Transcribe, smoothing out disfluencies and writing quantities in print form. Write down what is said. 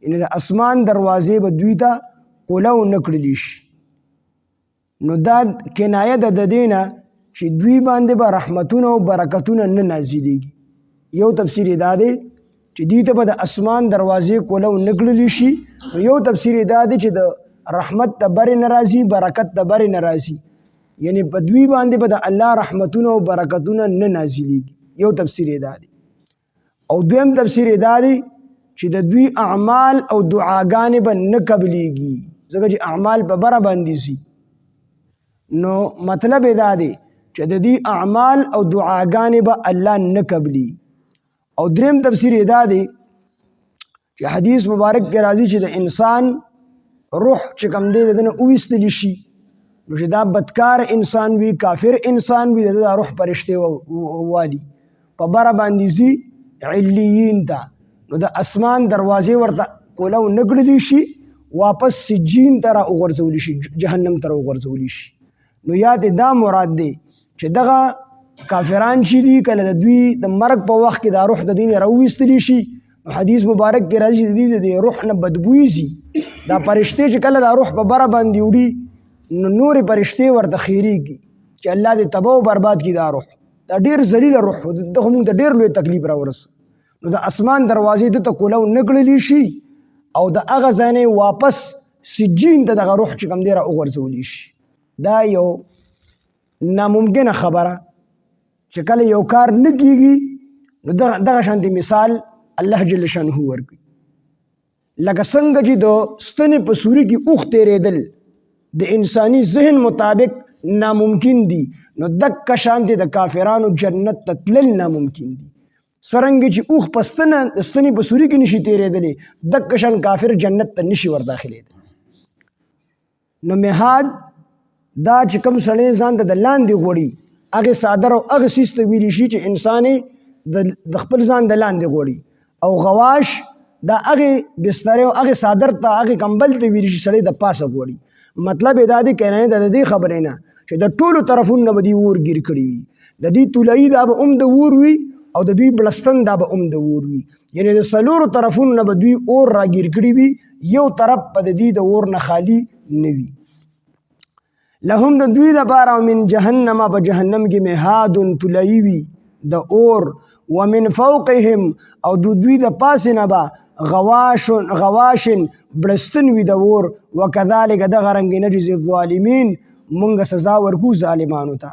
یعنې د اسمان دروازې به دوی ته قلو نه کړلی شي. نو دا کنایه ده د دې نه چې دوی باندې به رحمتونه او برکتونه نه نازلېږي. یو تفسیر یې دا دی چې دوی ته به د اسمان دروازې قلو نه کړلی شي. نو یو تفسیر یې دا دی چې د رحمت د برې نه راځي، برکت د برې نه راځي، یعنی په دوی باندې به د الله رحمتونه او برکتونه نه نازلېږي. یو تفسیر یې دا دی. او دویم تفسیر یې دا دی چې د دوی اعمال او دعاګانې به نه قبلېږي، ځکه چې اعمال په بره باندې ځي. نو مطلب یې دا دی چې د دې اعمال او دعاګانې به الله نه قبلي. او دریم تفسیر یې دا دی چې حدیث مبارک کې راځي چې د انسان روح چې کوم دی د نه وویستلی شي، نو چې دا بدکار انسان وي، کافر انسان وي، د روح پرشتې والي په بره باندې ځي علیین ته. نو د اسمان دروازې ورته قلو نه کړلی شي، واپس سجین ته را وغورځولی شي، جهنم ته را وغورځولی شي. نو یا دې دا مراد دی چې دغه کافران چې دي کله د دوی د مرګ په وخت کې دا روح د دین راوویستلی شي، نو حدیث مبارک کې راځي د دې روح نه بدبوی ځي. دا پرشتې چې کله دا روح په بره باندې وړي، نو نورې پرشتې ورته خیریږي چې الله دې تباه او برباد کړي دا روح. دا ډېر ذلیله روح و، دغه موږ ته ډېر لوی تکلیف راورسه. نو د اسمان دروازې ده ته قلو نه کړلی شي او د هغه ځای نه واپس سجین ته دغه روح چې کوم دی را وغورځولی شي. دا یو ناممکنه خبره چې کله یو کار نه کیږي، نو دغه شانتې مثال الله جل شانه ورکوي. لکه څنګه چې د ستنې په سوري کې اوښ تېرېدل د انساني ذهن مطابق ناممکن دي، نو دغه شانتې د کافرانو جنت ته تلل ناممکن دي. څرنګه چې اوښ په ستنې په سوري کې نشي تېرېدلی، دغه شان کافر جنت ته نشي ورداخلېدلی. نو مهاد دا چې کوم سړی ځان ته د لاندې غوړي، هغې څادر او هغه څیز ته ویلی شي چې انسان د خپل ځان د لاندې غوړي. او غواش دا هغې بسترې او هغې څادر ته هغې کمبل ته ویلی شي سړی د پاسه غوړي. مطلب یې دا دی کنایه ده د دې خبرې نه چې د ټولو طرفونو نه به دوی اور ګیر کړي وي. د دوی طولایي دا به هم د اور وي او د دوی بلستن دا به هم د اور وي، یعنې د څلورو طرفونو نه به دوی اور راګیر کړي وي، یو طرف به د دوی د اور نه خالي نه وي. لهم د دوی دپاره من جهنم په جهنم کې مهاد طولایي وي د اور، ومن فوقهم او د دوی د پاسې نه به غواشن بړستن وي د اور. وکذلک دغه رنګې نجزي الظالمین، مونږ سزا ورکو ظالمانو ته.